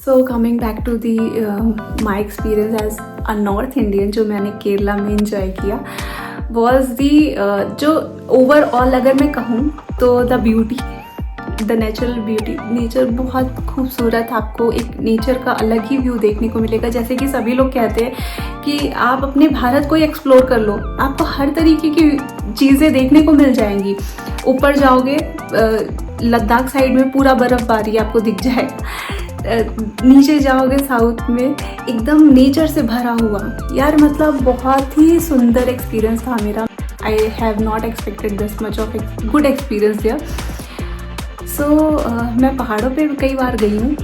So coming back to the my experience as a North Indian, जो मैंने केरला में enjoy किया वॉज दी जो ओवरऑल अगर मैं कहूँ तो the beauty, the natural beauty. Nature बहुत खूबसूरत, आपको एक नेचर का अलग ही व्यू देखने को मिलेगा। जैसे कि सभी लोग कहते हैं कि आप अपने भारत को ही एक्सप्लोर कर लो, आपको हर तरीके की चीज़ें देखने को मिल जाएंगी। ऊपर जाओगे लद्दाख साइड में पूरा बर्फ़बारी आपको दिख जाएगा, नीचे जाओगे साउथ में एकदम नेचर से भरा हुआ। यार मतलब बहुत ही सुंदर एक्सपीरियंस था मेरा। I have not expected this much of good experience there. So मैं पहाड़ों पे कई बार गई हूँ,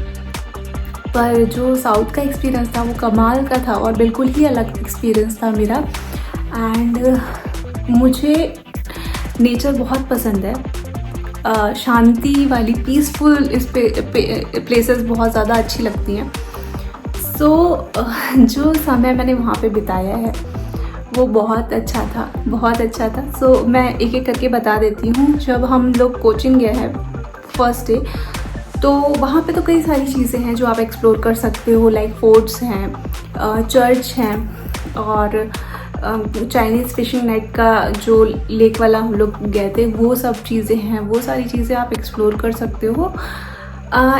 पर जो साउथ का एक्सपीरियंस था वो कमाल का था और बिल्कुल ही अलग एक्सपीरियंस था मेरा। एंड मुझे नेचर बहुत पसंद है, शांति वाली पीसफुल इस प्लेसेस बहुत ज़्यादा अच्छी लगती हैं। सो जो समय मैंने वहाँ पे बिताया है वो बहुत अच्छा था, बहुत अच्छा था। सो मैं एक एक करके बता देती हूँ। जब हम लोग कोचिंग गए हैं फर्स्ट डे, तो वहाँ पे तो कई सारी चीज़ें हैं जो आप एक्सप्लोर कर सकते हो, लाइक फोर्ट्स हैं, चर्च हैं, और चाइनीज़ फिशिंग नेट का जो लेक वाला हम लोग गए थे वो सब चीज़ें हैं, वो सारी चीज़ें आप एक्सप्लोर कर सकते हो।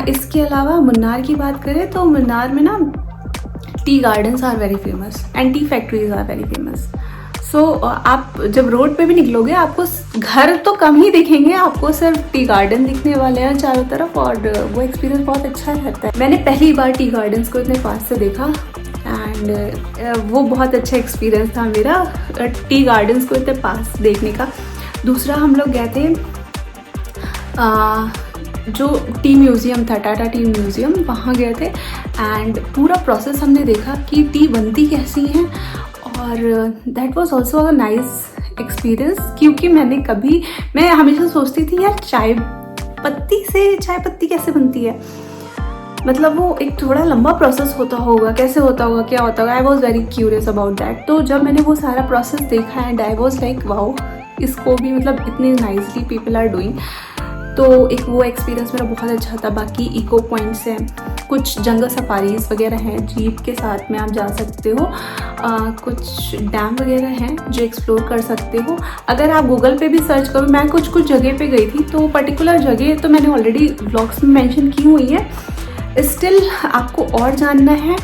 इसके अलावा मुन्नार की बात करें तो मुन्नार में ना tea gardens are very famous and tea factories are very famous. So आप जब रोड पे भी निकलोगे आपको घर तो कम ही दिखेंगे, आपको सिर्फ टी गार्डन दिखने वाले हैं चारों तरफ, और वो एक्सपीरियंस बहुत अच्छा रहता है। मैंने पहली बार टी गार्डन्स को इतने पास से देखा एंड वो बहुत अच्छा एक्सपीरियंस था मेरा, टी गार्डन्स को इतने पास देखने का। दूसरा हम लोग गए थे जो टी म्यूज़ियम था, टाटा टी म्यूज़ियम, वहाँ गए थे एंड पूरा प्रोसेस हमने देखा कि टी बनती कैसी है, और that was also a nice experience. क्योंकि मैं हमेशा सोचती थी यार चाय पत्ती कैसे बनती है, मतलब वो एक थोड़ा लंबा प्रोसेस होता होगा, कैसे होता होगा, क्या होता होगा। I was very curious about that. तो जब मैंने वो सारा प्रोसेस देखा and I was like wow, इसको भी मतलब इतनी नाइसली पीपल आर डूइंग। तो एक वो एक्सपीरियंस मेरा बहुत अच्छा था। बाकी इको पॉइंट्स हैं, कुछ जंगल सफारीज वगैरह हैं, जीप के साथ में आप जा सकते हो, कुछ डैम वगैरह हैं जो एक्सप्लोर कर सकते हो। अगर आप गूगल पे भी सर्च करो, मैं कुछ जगह पे गई थी, तो पर्टिकुलर जगह तो मैंने ऑलरेडी व्लॉग्स में मेंशन की हुई है। स्टिल आपको और जानना है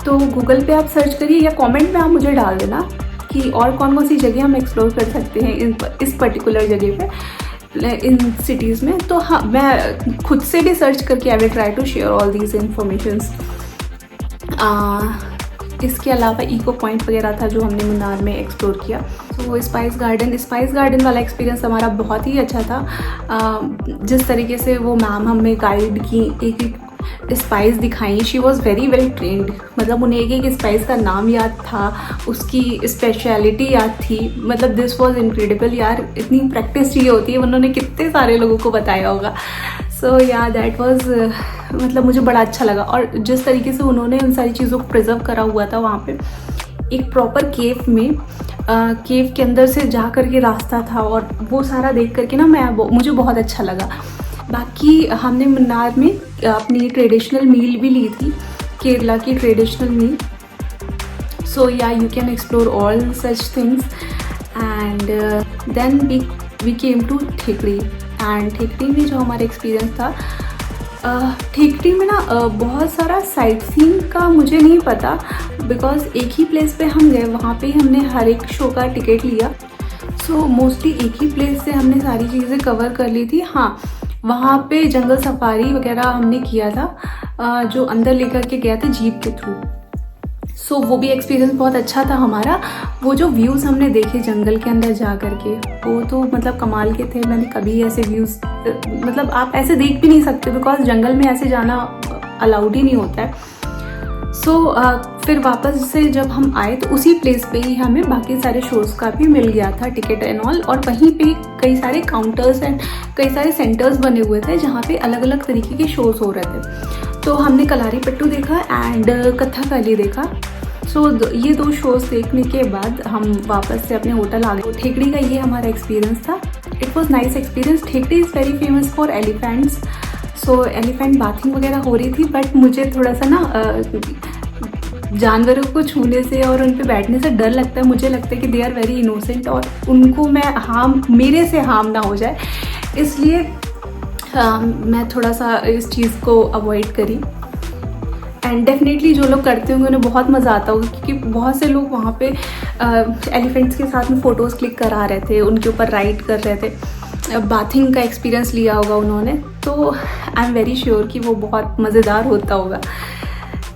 तो गूगल पे आप सर्च करिए या कमेंट में आप मुझे डाल देना कि और कौन कौन सी जगह हम एक्सप्लोर कर सकते हैं इस पर्टिकुलर जगह पे, इन सिटीज़ में। तो हाँ, मैं खुद से भी सर्च करके I will try to share all these informations. इसके अलावा इको पॉइंट वगैरह था जो हमने मुन्नार में एक्सप्लोर किया। तो स्पाइस गार्डन वाला एक्सपीरियंस हमारा बहुत ही अच्छा था। जिस तरीके से वो मैम हमें गाइड की, एक स्पाइस दिखाई, she was very well trained. मतलब उन्हें एक स्पाइस का नाम याद था, उसकी स्पेशलिटी याद थी। मतलब दिस वॉज इनक्रेडिबल यार, इतनी प्रैक्टिस चाहिए होती है, उन्होंने कितने सारे लोगों को बताया होगा। सो या दैट वॉज, मतलब मुझे बड़ा अच्छा लगा। और जिस तरीके से उन्होंने उन सारी चीज़ों को प्रिजर्व करा हुआ था वहाँ पे, एक प्रॉपर केव में, केव के अंदर से जा करके रास्ता था, और वो सारा देख करके ना मुझे बहुत अच्छा लगा। बाकी हमने मुन्नार में अपनी ट्रेडिशनल मील भी ली थी, केरला की ट्रेडिशनल मील। सो या you can explore all such things and then we came to Thekkady. And Thekkady में जो हमारा एक्सपीरियंस था, ठेकड़ी में ना बहुत सारा साइट सीइंग का मुझे नहीं पता, बिकॉज एक ही प्लेस पे हम गए, वहाँ पे हमने हर एक शो का टिकट लिया। सो मोस्टली एक ही प्लेस से हमने सारी चीज़ें कवर कर ली थी। हाँ, वहाँ पे जंगल सफारी वगैरह हमने किया था, जो अंदर लेकर के गया था जीप के थ्रू। सो वो भी एक्सपीरियंस बहुत अच्छा था हमारा। वो जो व्यूज़ हमने देखे जंगल के अंदर जा कर के, वो तो मतलब कमाल के थे। मैंने कभी ऐसे व्यूज़, मतलब आप ऐसे देख भी नहीं सकते, बिकॉज जंगल में ऐसे जाना अलाउड ही नहीं होता है। सो फिर वापस से जब हम आए तो उसी प्लेस पे ही हमें बाकी सारे शोज़ का भी मिल गया था टिकट एंड ऑल, और वहीं पे कई सारे काउंटर्स एंड कई सारे सेंटर्स बने हुए थे जहाँ पे अलग अलग तरीके के शोज़ हो रहे थे। तो हमने कलारी पट्टू देखा एंड कथकली देखा। सो ये दो शोज़ देखने के बाद हम वापस से अपने होटल आ गए। ठेकड़ी का ये हमारा एक्सपीरियंस था। It was nice experience. Thekkady is very famous for elephants. So elephant bathing वगैरह हो रही थी, बट मुझे थोड़ा सा ना जानवरों को छूने से और उन पे बैठने से डर लगता है। मुझे लगता है कि दे आर वेरी इनोसेंट और उनको मेरे से हार्म ना हो जाए, इसलिए मैं थोड़ा सा इस चीज़ को अवॉइड करी। एंड डेफिनेटली जो लोग करते होंगे उन्हें बहुत मज़ा आता होगा, क्योंकि बहुत से लोग वहाँ पे एलिफेंट्स के साथ में फ़ोटोज़ क्लिक करा रहे थे, उनके ऊपर राइड कर रहे थे, बाथिंग का एक्सपीरियंस लिया होगा उन्होंने। तो आई एम वेरी श्योर कि वो बहुत मज़ेदार होता होगा,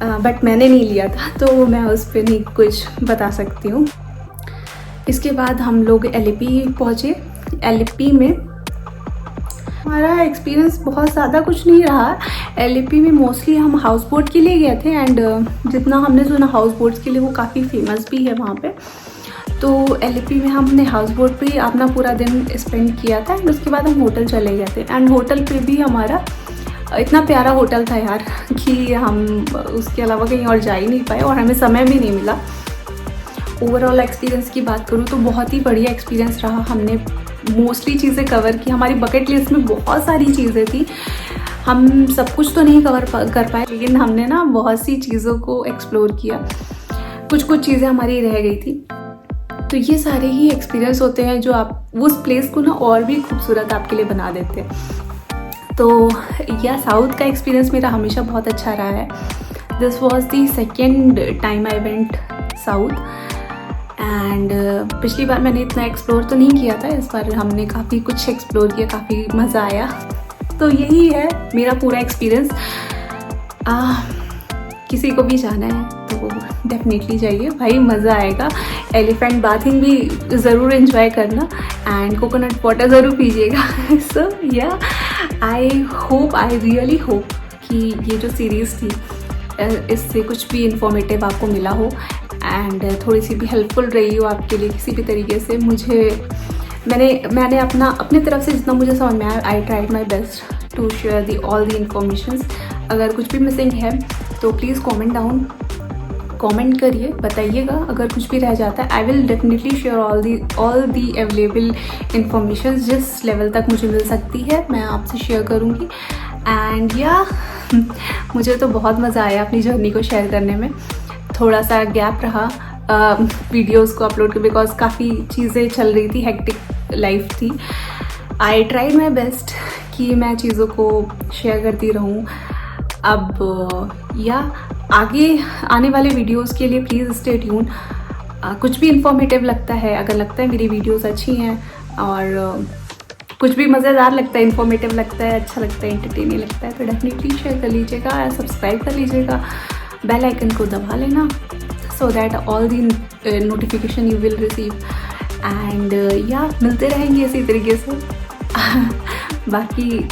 बट मैंने नहीं लिया था तो मैं उस पर नहीं कुछ बता सकती हूँ। इसके बाद हम लोग एलएपी पहुँचे। एलएपी में हमारा एक्सपीरियंस बहुत ज़्यादा कुछ नहीं रहा। एलएपी में मोस्टली हम हाउस बोट के लिए गए थे, एंड जितना हमने सुना हाउस बोट्स के लिए वो काफ़ी फेमस भी है वहाँ पे। तो एलएपी में हमने हाउस बोट पे ही अपना पूरा दिन स्पेंड किया था, एंड उसके बाद हम होटल चले गए थे। एंड होटल पे भी हमारा इतना प्यारा होटल था यार कि हम उसके अलावा कहीं और जा ही नहीं पाए और हमें समय भी नहीं मिला। ओवरऑल एक्सपीरियंस की बात करूँ तो बहुत ही बढ़िया एक्सपीरियंस रहा। हमने मोस्टली चीज़ें कवर की। हमारी बकेट लिस्ट में बहुत सारी चीज़ें थी, हम सब कुछ तो नहीं कवर कर पाए, लेकिन हमने ना बहुत सी चीज़ों को एक्सप्लोर किया। कुछ चीज़ें हमारी रह गई थी। तो ये सारे ही एक्सपीरियंस होते हैं जो आप उस प्लेस को ना और भी खूबसूरत आपके लिए बना देते हैं। तो यह साउथ का एक्सपीरियंस मेरा हमेशा बहुत अच्छा रहा है। This was the second time I went south, and पिछली बार मैंने इतना एक्सप्लोर तो नहीं किया था, इस बार हमने काफ़ी कुछ एक्सप्लोर किया, काफ़ी मज़ा आया। तो यही है मेरा पूरा एक्सपीरियंस। किसी को भी जाना है तो डेफिनेटली जाइए भाई, मज़ा आएगा। एलिफेंट बाथिंग भी ज़रूर एंजॉय करना, एंड कोकोनट वाटर ज़रूर पीजिएगा। सो या आई रियली होप कि ये जो सीरीज़ थी इससे कुछ भी इंफॉर्मेटिव आपको मिला हो, एंड थोड़ी सी भी हेल्पफुल रही हो आपके लिए किसी भी तरीके से। मैंने अपने तरफ से जितना मुझे समझ में आया, I tried my best to share all the informations. अगर कुछ भी मिसिंग है तो प्लीज़ कमेंट करिए, बताइएगा अगर कुछ भी रह जाता है। I will definitely share all the available information जिस लेवल तक मुझे मिल सकती है मैं आपसे शेयर करूँगी। एंड मुझे तो बहुत मज़ा आया अपनी जर्नी को शेयर करने में। थोड़ा सा गैप रहा वीडियोस को अपलोड कर, बिकॉज काफ़ी चीज़ें चल रही थी, हेक्टिक लाइफ थी। आई ट्राइड माई बेस्ट कि मैं चीज़ों को शेयर करती रहूँ। अब आगे आने वाले वीडियोस के लिए प्लीज़ स्टे ट्यून। कुछ भी इंफॉर्मेटिव लगता है, अगर लगता है मेरी वीडियोस अच्छी हैं और कुछ भी मज़ेदार लगता है, इंफॉर्मेटिव लगता है, अच्छा लगता है, एंटरटेनिंग लगता है, तो डेफिनेटली शेयर कर लीजिएगा, सब्सक्राइब कर लीजिएगा, बेल आइकन को दबा लेना, so that all the notification you will receive. And मिलते रहेंगे इसी तरीके से। बाकी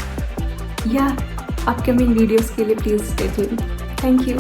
अपकमिंग वीडियोस के लिए please stay tune. Thank you.